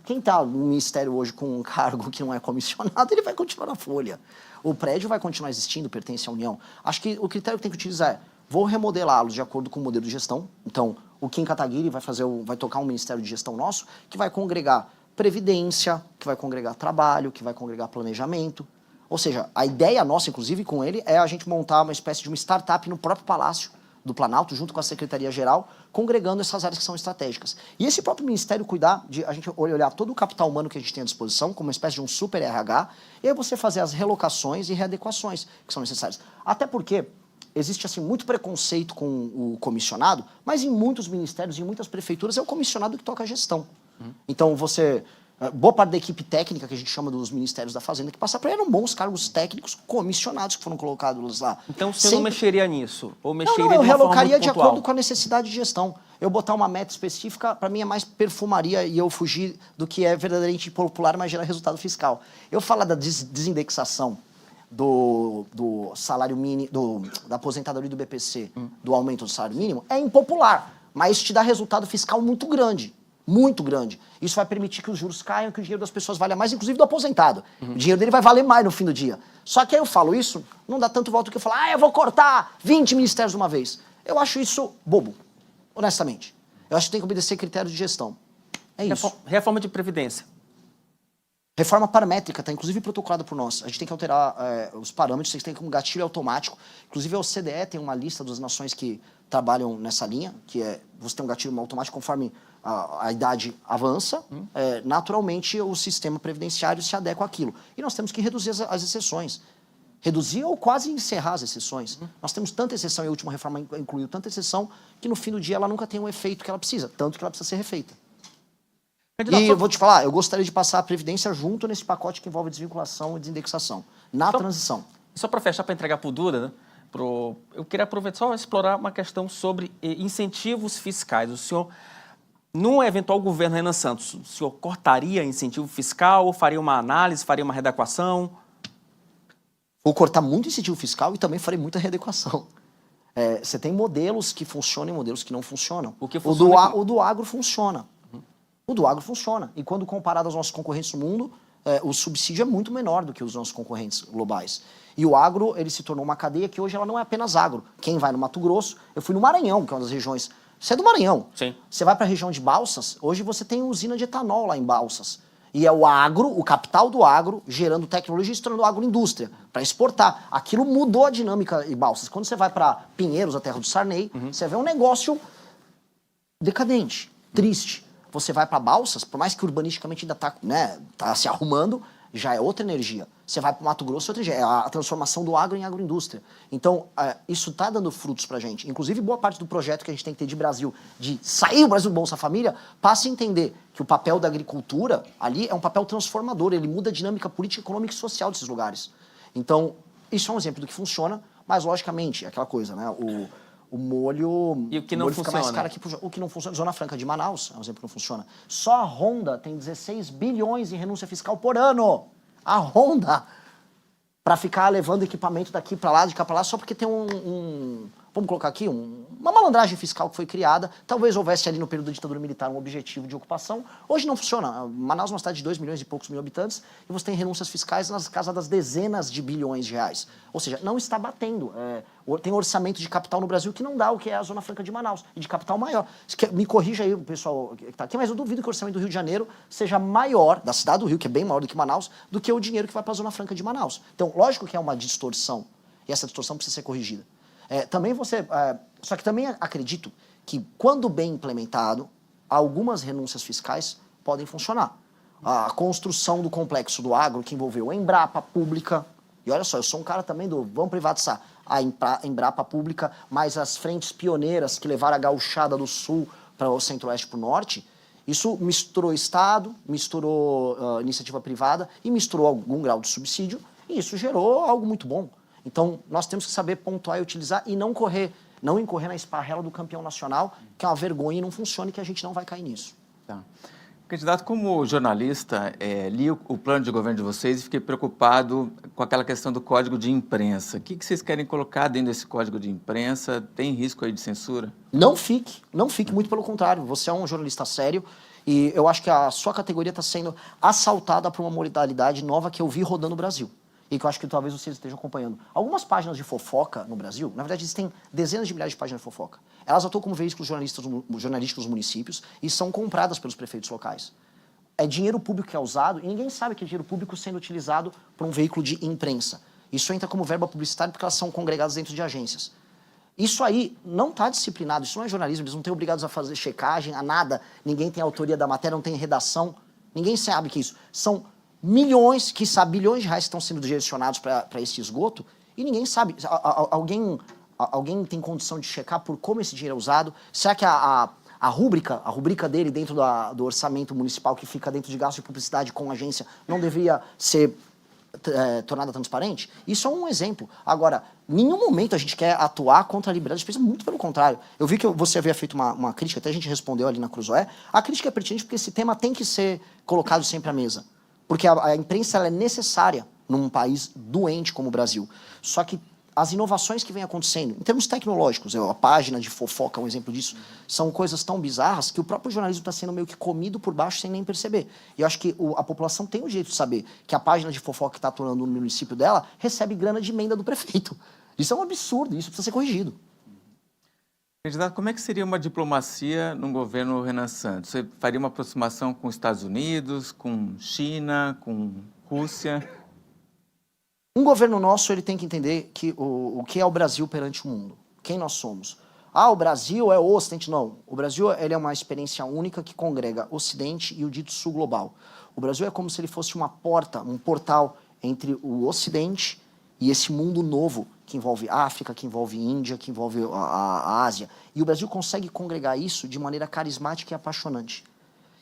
está no ministério hoje com um cargo que não é comissionado, ele vai continuar na folha. O prédio vai continuar existindo, pertence à União. Acho que o critério que tem que utilizar é, vou remodelá-los de acordo com o modelo de gestão. Então, o Kim Kataguiri vai tocar um ministério de gestão nosso, que vai congregar previdência, que vai congregar trabalho, que vai congregar planejamento. Ou seja, a ideia nossa, inclusive, com ele, é a gente montar uma espécie de uma startup no próprio Palácio do Planalto, junto com a Secretaria-Geral, congregando essas áreas que são estratégicas. E esse próprio Ministério cuidar de a gente olhar todo o capital humano que a gente tem à disposição, como uma espécie de um super RH, e aí você fazer as relocações e readequações que são necessárias. Até porque existe assim muito preconceito com o comissionado, mas em muitos ministérios, em muitas prefeituras, é o comissionado que toca a gestão. Então boa parte da equipe técnica, que a gente chama dos ministérios da Fazenda, que passa para eram bons cargos técnicos comissionados que foram colocados lá. Então você não mexeria nisso? Ou mexeria não, eu de uma forma relocaria muito de pontual? acordo com a necessidade de gestão. Eu botar uma meta específica, para mim é mais perfumaria e eu fugir do que é verdadeiramente popular, mas gera resultado fiscal. Eu falar da desindexação do salário mínimo, da aposentadoria do BPC, do aumento do salário mínimo, é impopular, mas isso te dá resultado fiscal muito grande. Muito grande. Isso vai permitir que os juros caiam, que o dinheiro das pessoas valha mais, inclusive do aposentado. O dinheiro dele vai valer mais no fim do dia. Só que aí eu falo isso, não dá tanto volta que eu falo, eu vou cortar 20 ministérios de uma vez. Eu acho isso bobo, honestamente. Eu acho que tem que obedecer critérios de gestão. É isso. Reforma de Previdência. Reforma paramétrica, está inclusive protocolada por nós. A gente tem que alterar os parâmetros, vocês têm que um gatilho automático. Inclusive a OCDE tem uma lista das nações que trabalham nessa linha, que é você tem um gatilho automático conforme a idade avança, naturalmente o sistema previdenciário se adequa àquilo. E nós temos que reduzir as exceções. Reduzir ou quase encerrar as exceções. Nós temos tanta exceção, e a última reforma incluiu tanta exceção, que no fim do dia ela nunca tem o efeito que ela precisa, tanto que ela precisa ser refeita. E eu vou te falar, eu gostaria de passar a Previdência junto nesse pacote que envolve desvinculação e desindexação, na transição. Só para fechar, para entregar para o Duda, né? Eu queria aproveitar só explorar uma questão sobre incentivos fiscais. O senhor, num eventual governo Renan Santos, o senhor cortaria incentivo fiscal ou faria uma análise, faria uma readequação? Vou cortar muito incentivo fiscal e também farei muita readequação. Você tem modelos que funcionam e modelos que não funcionam. O do agro funciona. O do agro funciona. E quando comparado aos nossos concorrentes no mundo, o subsídio é muito menor do que os nossos concorrentes globais. E o agro, ele se tornou uma cadeia que hoje ela não é apenas agro. Quem vai no Mato Grosso, eu fui no Maranhão, que é uma das regiões... Você é do Maranhão. Sim. Você vai para a região de Balsas, hoje você tem usina de etanol lá em Balsas. E é o agro, o capital do agro, gerando tecnologia e se tornando agroindústria, para exportar. Aquilo mudou a dinâmica em Balsas. Quando você vai para Pinheiros, a terra do Sarney, você vê um negócio decadente, triste. Você vai para Balsas, por mais que urbanisticamente ainda tá se arrumando, já é outra energia. Você vai para o Mato Grosso, outra energia. É a transformação do agro em agroindústria. Então, isso está dando frutos para a gente. Inclusive, boa parte do projeto que a gente tem que ter de Brasil, de sair o Brasil Bolsa Família, passa a entender que o papel da agricultura ali é um papel transformador. Ele muda a dinâmica política, econômica e social desses lugares. Então, isso é um exemplo do que funciona, mas, logicamente, é aquela coisa, né? O molho, e o que não fica mais funciona? caro aqui o que não funciona. Zona Franca de Manaus é um exemplo que não funciona. Só a Honda tem 16 bilhões em renúncia fiscal por ano. A Honda, para ficar levando equipamento daqui para lá, de cá para lá, só porque tem vamos colocar aqui, uma malandragem fiscal que foi criada. Talvez houvesse ali no período da ditadura militar um objetivo de ocupação. Hoje não funciona. Manaus é uma cidade de 2 milhões e poucos mil habitantes e você tem renúncias fiscais nas casas das dezenas de bilhões de reais. Ou seja, não está batendo. Tem orçamento de capital no Brasil que não dá o que é a Zona Franca de Manaus, e de capital maior. Me corrija aí o pessoal que está aqui, mas eu duvido que o orçamento do Rio de Janeiro seja maior, da cidade do Rio, que é bem maior do que Manaus, do que o dinheiro que vai para a Zona Franca de Manaus. Então, lógico que é uma distorção, e essa distorção precisa ser corrigida. Só que também acredito que, quando bem implementado, algumas renúncias fiscais podem funcionar. A construção do complexo do agro, que envolveu a Embrapa Pública, e olha só, eu sou um cara também do vamos privatizar, a Embrapa Pública, mas as frentes pioneiras que levaram a gauchada do sul para o centro-oeste para o norte, isso misturou Estado, misturou iniciativa privada e misturou algum grau de subsídio, e isso gerou algo muito bom. Então, nós temos que saber pontuar e utilizar e não incorrer na esparrela do campeão nacional, que é uma vergonha e não funciona e que a gente não vai cair nisso. Tá. Candidato, como jornalista, li o plano de governo de vocês e fiquei preocupado com aquela questão do código de imprensa. O que vocês querem colocar dentro desse código de imprensa? Tem risco aí de censura? Não fique, muito pelo contrário. Você é um jornalista sério e eu acho que a sua categoria está sendo assaltada por uma modalidade nova que eu vi rodando no Brasil. E que eu acho que talvez vocês estejam acompanhando. Algumas páginas de fofoca no Brasil, na verdade, existem dezenas de milhares de páginas de fofoca. Elas atuam como veículos jornalísticos nos municípios e são compradas pelos prefeitos locais. É dinheiro público que é usado e ninguém sabe que é dinheiro público sendo utilizado por um veículo de imprensa. Isso entra como verba publicitária porque elas são congregadas dentro de agências. Isso aí não está disciplinado, isso não é jornalismo, eles não estão obrigados a fazer checagem, a nada, ninguém tem autoria da matéria, não tem redação, ninguém sabe que isso. São milhões, quiçá bilhões de reais que estão sendo direcionados para esse esgoto e ninguém sabe. Alguém tem condição de checar por como esse dinheiro é usado? Será que a rubrica dele dentro do orçamento municipal que fica dentro de gasto de publicidade com a agência não deveria ser tornada transparente? Isso é um exemplo. Agora, em nenhum momento a gente quer atuar contra a liberdade de expressão, muito pelo contrário. Eu vi que você havia feito uma crítica, até a gente respondeu ali na Cruzoé. A crítica é pertinente porque esse tema tem que ser colocado sempre à mesa. Porque a imprensa ela é necessária num país doente como o Brasil. Só que as inovações que vêm acontecendo, em termos tecnológicos, a página de fofoca é um exemplo disso, são coisas tão bizarras que o próprio jornalismo está sendo meio que comido por baixo sem nem perceber. E eu acho que a população tem o direito de saber que a página de fofoca que está atuando no município dela recebe grana de emenda do prefeito. Isso é um absurdo, isso precisa ser corrigido. Candidato, como é que seria uma diplomacia num governo Renan Santos? Você faria uma aproximação com os Estados Unidos, com China, com Rússia? Um governo nosso ele tem que entender que o que é o Brasil perante o mundo. Quem nós somos. O Brasil é o Ocidente. Não. O Brasil ele é uma experiência única que congrega Ocidente e o dito Sul global. O Brasil é como se ele fosse uma porta, um portal entre o Ocidente e esse mundo novo que envolve África, que envolve Índia, que envolve a Ásia. E o Brasil consegue congregar isso de maneira carismática e apaixonante.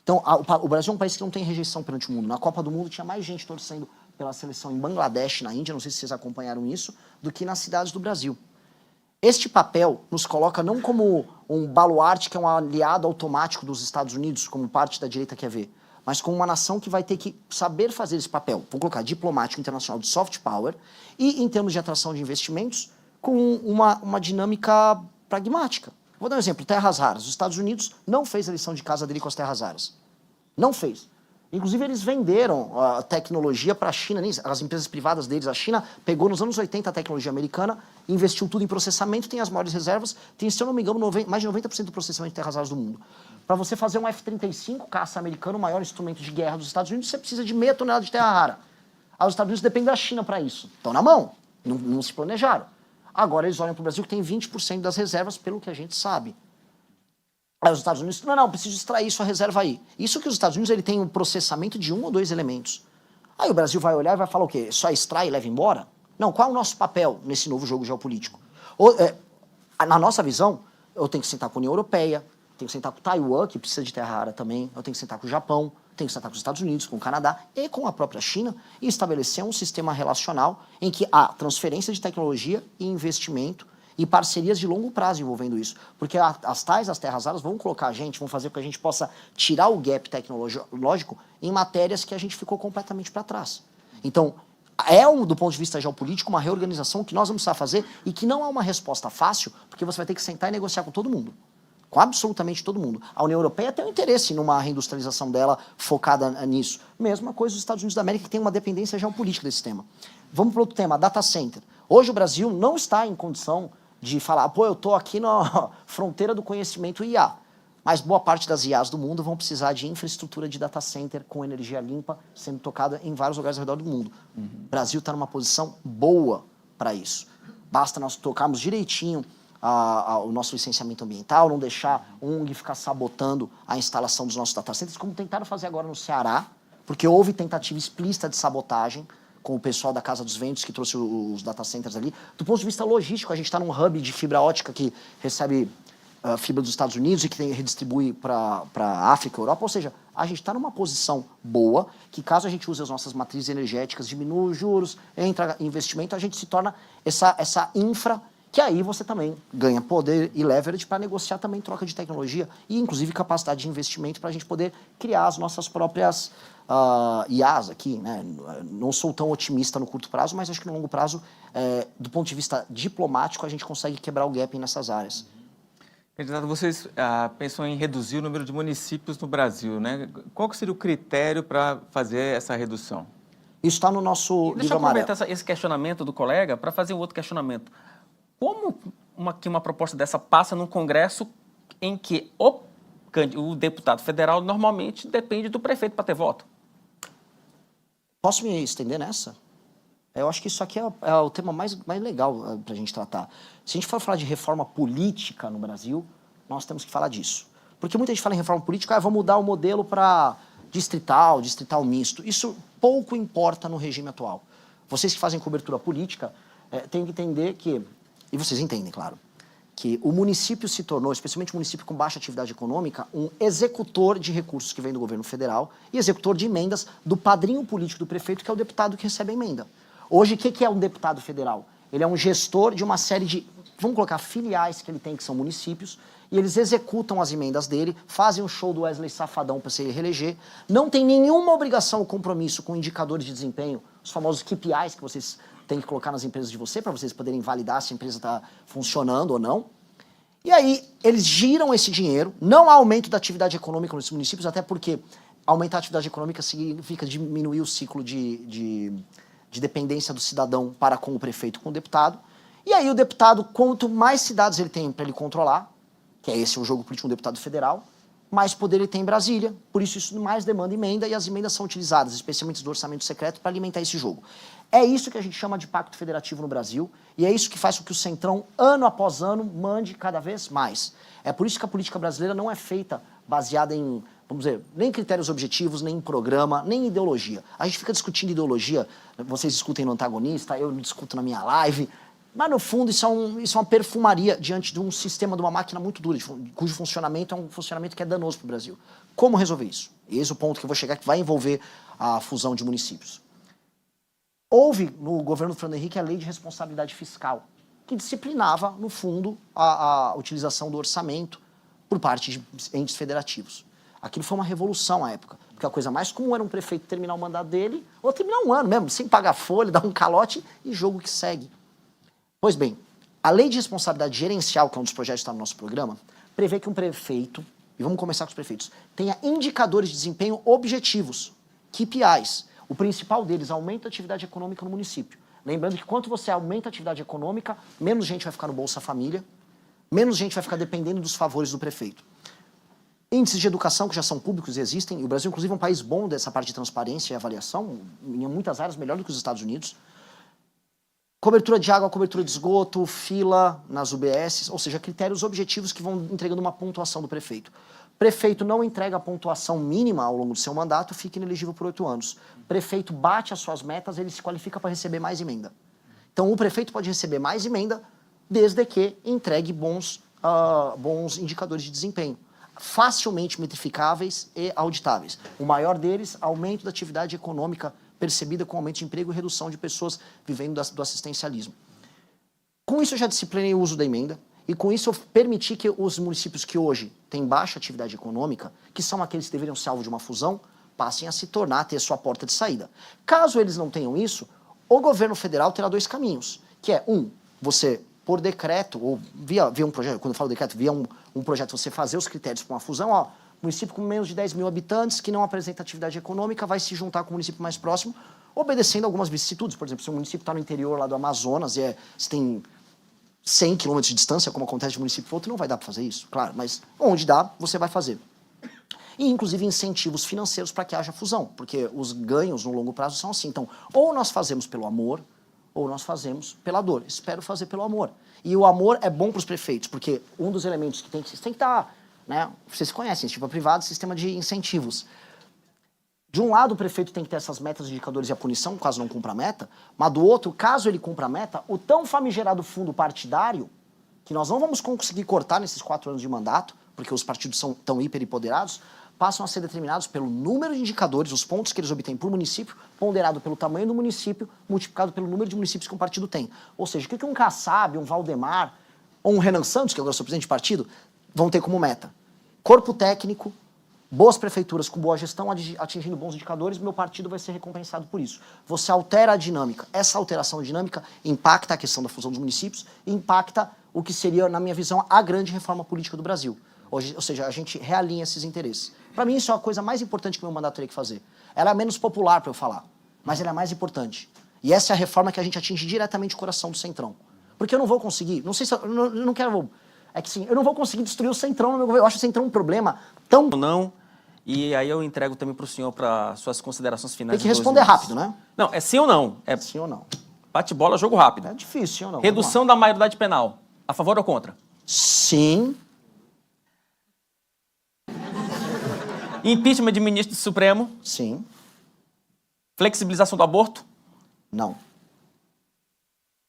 Então, o Brasil é um país que não tem rejeição perante o mundo. Na Copa do Mundo tinha mais gente torcendo pela seleção em Bangladesh, na Índia, não sei se vocês acompanharam isso, do que nas cidades do Brasil. Este papel nos coloca não como um baluarte que é um aliado automático dos Estados Unidos, como parte da direita quer ver, mas como uma nação que vai ter que saber fazer esse papel, vou colocar diplomático internacional de soft power, e em termos de atração de investimentos, com uma dinâmica pragmática. Vou dar um exemplo, terras raras. Os Estados Unidos não fez a lição de casa dele com as terras raras. Não fez. Inclusive, eles venderam a tecnologia para a China, as empresas privadas deles. A China pegou nos anos 80 a tecnologia americana, investiu tudo em processamento, tem as maiores reservas, tem, se eu não me engano, mais de 90% do processamento de terras raras do mundo. Para você fazer um F-35 caça americano, o maior instrumento de guerra dos Estados Unidos, você precisa de meia tonelada de terra rara. Os Estados Unidos dependem da China para isso. Estão na mão, não se planejaram. Agora eles olham para o Brasil que tem 20% das reservas, pelo que a gente sabe. Aí os Estados Unidos, não, preciso extrair sua reserva aí. Isso que os Estados Unidos ele tem um processamento de 1 ou 2 elementos. Aí o Brasil vai olhar e vai falar o quê? Só extrai e leva embora? Não, qual é o nosso papel nesse novo jogo geopolítico? Na nossa visão, eu tenho que sentar com a União Europeia, tenho que sentar com Taiwan, que precisa de terra rara também, eu tenho que sentar com o Japão, tenho que sentar com os Estados Unidos, com o Canadá e com a própria China e estabelecer um sistema relacional em que há transferência de tecnologia e investimento e parcerias de longo prazo envolvendo isso. Porque as terras raras vão colocar a gente, vão fazer com que a gente possa tirar o gap tecnológico em matérias que a gente ficou completamente para trás. Então, do ponto de vista geopolítico, uma reorganização que nós vamos precisar fazer e que não é uma resposta fácil, porque você vai ter que sentar e negociar com todo mundo. Com absolutamente todo mundo. A União Europeia tem um interesse numa reindustrialização dela focada nisso. Mesma coisa os Estados Unidos da América, que tem uma dependência geopolítica desse tema. Vamos para outro tema, data center. Hoje o Brasil não está em condição de falar, pô, eu estou aqui na fronteira do conhecimento IA. Mas boa parte das IAs do mundo vão precisar de infraestrutura de data center com energia limpa, sendo tocada em vários lugares ao redor do mundo. O Brasil está numa posição boa para isso. Basta nós tocarmos direitinho o nosso licenciamento ambiental, não deixar ONG ficar sabotando a instalação dos nossos data centers, como tentaram fazer agora no Ceará, porque houve tentativa explícita de sabotagem com o pessoal da Casa dos Ventos, que trouxe os data centers ali. Do ponto de vista logístico, a gente está num hub de fibra ótica que recebe fibra dos Estados Unidos e que redistribui para a África e Europa. Ou seja, a gente está numa posição boa, que caso a gente use as nossas matrizes energéticas, diminua os juros, entra investimento, a gente se torna essa infra, que aí você também ganha poder e leverage para negociar também troca de tecnologia e, inclusive, capacidade de investimento para a gente poder criar as nossas próprias IAs aqui, né? Não sou tão otimista no curto prazo, mas acho que no longo prazo, do ponto de vista diplomático, a gente consegue quebrar o gap nessas áreas. Candidato, vocês pensam em reduzir o número de municípios no Brasil, né? Qual que seria o critério para fazer essa redução? Isso está no nosso Deixa eu livro amarelo. aproveitar esse questionamento do colega para fazer um outro questionamento. Como uma proposta dessa passa num Congresso em que o deputado federal normalmente depende do prefeito para ter voto? Posso me estender nessa? Eu acho que isso aqui é o tema mais legal para a gente tratar. Se a gente for falar de reforma política no Brasil, nós temos que falar disso. Porque muita gente fala em reforma política, vamos mudar o modelo para distrital misto. Isso pouco importa no regime atual. Vocês que fazem cobertura política têm que entender que, e vocês entendem, claro, que o município se tornou, especialmente o município com baixa atividade econômica, um executor de recursos que vem do governo federal e executor de emendas do padrinho político do prefeito, que é o deputado que recebe a emenda. Hoje, o que é um deputado federal? Ele é um gestor de uma série de, vamos colocar, filiais que ele tem, que são municípios, e eles executam as emendas dele, fazem um show do Wesley Safadão para se reeleger, não tem nenhuma obrigação ou compromisso com indicadores de desempenho, os famosos KPIs que vocês têm que colocar nas empresas de você, para vocês poderem validar se a empresa está funcionando ou não. E aí, eles giram esse dinheiro, não há aumento da atividade econômica nesses municípios, até porque aumentar a atividade econômica significa diminuir o ciclo de dependência do cidadão para com o prefeito, com o deputado. E aí o deputado, quanto mais cidades ele tem para ele controlar, que é esse o jogo político de um deputado federal, mais poder ele tem em Brasília, por isso mais demanda emenda, e as emendas são utilizadas, especialmente do orçamento secreto, para alimentar esse jogo. É isso que a gente chama de pacto federativo no Brasil, e é isso que faz com que o Centrão, ano após ano, mande cada vez mais. É por isso que a política brasileira não é feita baseada em, vamos dizer, nem critérios objetivos, nem em programa, nem em ideologia. A gente fica discutindo ideologia, vocês discutem no Antagonista, eu discuto na minha live, mas no fundo isso é uma perfumaria diante de um sistema, de uma máquina muito dura, cujo funcionamento é um funcionamento que é danoso para o Brasil. Como resolver isso? Esse é o ponto que eu vou chegar, que vai envolver a fusão de municípios. Houve no governo do Fernando Henrique a lei de responsabilidade fiscal, que disciplinava, no fundo, a utilização do orçamento por parte de entes federativos. Aquilo foi uma revolução à época, porque a coisa mais comum era um prefeito terminar o mandato dele, ou terminar um ano mesmo, sem pagar folha, dar um calote e jogo que segue. Pois bem, a lei de responsabilidade gerencial, que é um dos projetos que está no nosso programa, prevê que um prefeito, e vamos começar com os prefeitos, tenha indicadores de desempenho objetivos KPIs. O principal deles, aumenta a atividade econômica no município. Lembrando que quanto você aumenta a atividade econômica, menos gente vai ficar no Bolsa Família, menos gente vai ficar dependendo dos favores do prefeito. Índices de educação que já são públicos e existem, e o Brasil, inclusive, é um país bom dessa parte de transparência e avaliação, em muitas áreas melhor do que os Estados Unidos. Cobertura de água, cobertura de esgoto, fila nas UBSs, ou seja, critérios objetivos que vão entregando uma pontuação do prefeito. Prefeito não entrega a pontuação mínima ao longo do seu mandato, fica inelegível por 8 anos. Prefeito bate as suas metas, ele se qualifica para receber mais emenda. Então, o prefeito pode receber mais emenda desde que entregue bons indicadores de desempenho, facilmente metrificáveis e auditáveis. O maior deles, aumento da atividade econômica percebida com aumento de emprego e redução de pessoas vivendo do assistencialismo. Com isso, eu já disciplinei o uso da emenda, e com isso eu permiti que os municípios que hoje têm baixa atividade econômica, que são aqueles que deveriam ser alvo de uma fusão, passem a se tornar, ter sua porta de saída. Caso eles não tenham isso, o governo federal terá 2 caminhos, que é, você, por decreto, ou via um projeto, quando eu falo decreto, via um projeto, você fazer os critérios para uma fusão, município com menos de 10 mil habitantes, que não apresenta atividade econômica, vai se juntar com o município mais próximo, obedecendo algumas vicissitudes. Por exemplo, se o município está no interior lá do Amazonas e você tem 100 quilômetros de distância, como acontece de município para outro, não vai dar para fazer isso, claro, mas onde dá, você vai fazer. E, inclusive, incentivos financeiros para que haja fusão, porque os ganhos no longo prazo são assim. Então, ou nós fazemos pelo amor, ou nós fazemos pela dor. Espero fazer pelo amor. E o amor é bom para os prefeitos, porque um dos elementos que tem que estar, né, vocês conhecem, tipo privado, sistema de incentivos. De um lado, o prefeito tem que ter essas metas, indicadores e a punição, caso não cumpra a meta, mas do outro, caso ele cumpra a meta, o tão famigerado fundo partidário, que nós não vamos conseguir cortar nesses 4 anos de mandato, porque os partidos são tão hiperempoderados, passam a ser determinados pelo número de indicadores, os pontos que eles obtêm por município, ponderado pelo tamanho do município, multiplicado pelo número de municípios que um partido tem. Ou seja, o que um Kassab, um Valdemar, ou um Renan Santos, que agora sou presidente de partido, vão ter como meta? Corpo técnico, boas prefeituras com boa gestão, atingindo bons indicadores, meu partido vai ser recompensado por isso. Você altera a dinâmica. Essa alteração dinâmica impacta a questão da fusão dos municípios e impacta o que seria, na minha visão, a grande reforma política do Brasil. Ou seja, a gente realinha esses interesses. Para mim, isso é a coisa mais importante que o meu mandato teria que fazer. Ela é menos popular para eu falar, mas ela é mais importante. E essa é a reforma que a gente atinge diretamente o coração do Centrão. Porque eu não vou conseguir, não sei se eu não quero... É que sim, eu não vou conseguir destruir o Centrão no meu governo. Eu acho o Centrão um problema tão... Não, e aí eu entrego também para o senhor para suas considerações finais. Tem que responder rápido, né? Não, é sim ou não? É sim ou não. Bate-bola, jogo rápido. É difícil, sim ou não? Redução da maioridade penal. A favor ou contra? Sim. Impeachment de ministro do Supremo. Sim. Flexibilização do aborto. Não.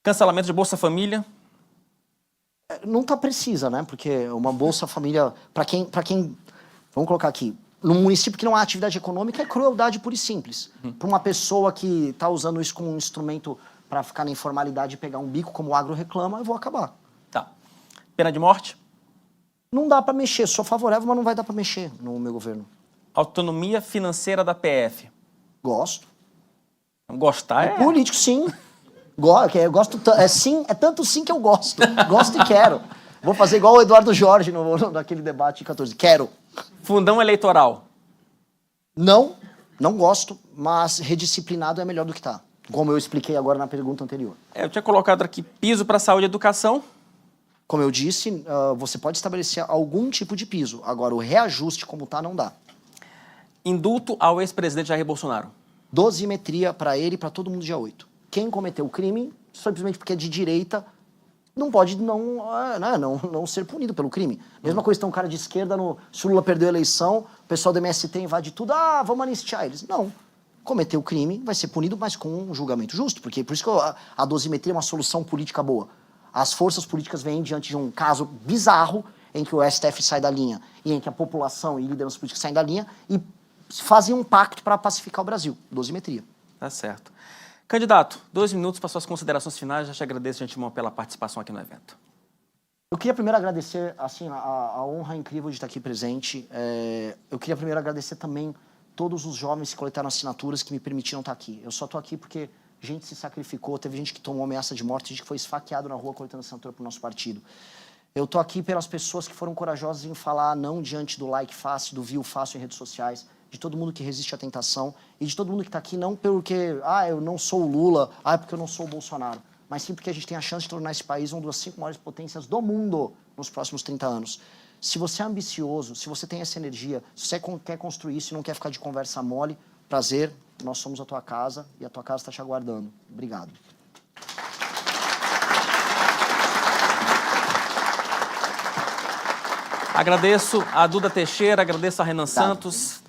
Cancelamento de Bolsa Família. Não tá precisa, né? Porque uma Bolsa Família, para quem, vamos colocar aqui, num município que não há atividade econômica, é crueldade pura e simples. Para uma pessoa que está usando isso como um instrumento para ficar na informalidade e pegar um bico, como o agro reclama, eu vou acabar. Tá. Pena de morte. Não dá para mexer, sou favorável, mas não vai dar para mexer no meu governo. Autonomia financeira da PF. Gosto. Gostar é... Político, sim. Eu gosto, é tanto sim que eu gosto. Gosto e quero. Vou fazer igual o Eduardo Jorge naquele debate de 14. Quero. Fundão eleitoral. Não gosto, mas redisciplinado é melhor do que tá. Como eu expliquei agora na pergunta anterior. Eu tinha colocado aqui piso para saúde e educação. Como eu disse, você pode estabelecer algum tipo de piso. Agora, o reajuste como tá, não dá. Indulto ao ex-presidente Jair Bolsonaro. Dosimetria para ele e para todo mundo dia 8. Quem cometeu o crime, simplesmente porque é de direita, não pode não ser punido pelo crime. Mesma coisa, tem um cara de esquerda, se o Lula perdeu a eleição, o pessoal do MST invade tudo, vamos anistiar eles. Não. Cometeu o crime, vai ser punido, mas com um julgamento justo. Porque por isso que a dosimetria é uma solução política boa. As forças políticas vêm diante de um caso bizarro, em que o STF sai da linha, e em que a população e lideranças políticas saem da linha, e fazem um pacto para pacificar o Brasil. Dosimetria. Tá certo. Candidato, 2 minutos para suas considerações finais. Já te agradeço de antemão pela participação aqui no evento. Eu queria primeiro agradecer assim, a honra incrível de estar aqui presente. Eu queria primeiro agradecer também todos os jovens que coletaram assinaturas que me permitiram estar aqui. Eu só estou aqui porque gente se sacrificou, teve gente que tomou ameaça de morte, gente que foi esfaqueado na rua coletando assinatura para o nosso partido. Eu estou aqui pelas pessoas que foram corajosas em falar não diante do like fácil, do view fácil em redes sociais. de todo mundo que resiste à tentação e de todo mundo que está aqui não porque, eu não sou o Lula, é porque eu não sou o Bolsonaro, mas sim porque a gente tem a chance de tornar esse país uma das 5 maiores potências do mundo nos próximos 30 anos. Se você é ambicioso, se você tem essa energia, se você quer construir isso e não quer ficar de conversa mole, prazer, nós somos a tua casa e a tua casa está te aguardando. Obrigado. Agradeço a Duda Teixeira, agradeço a Renan Santos.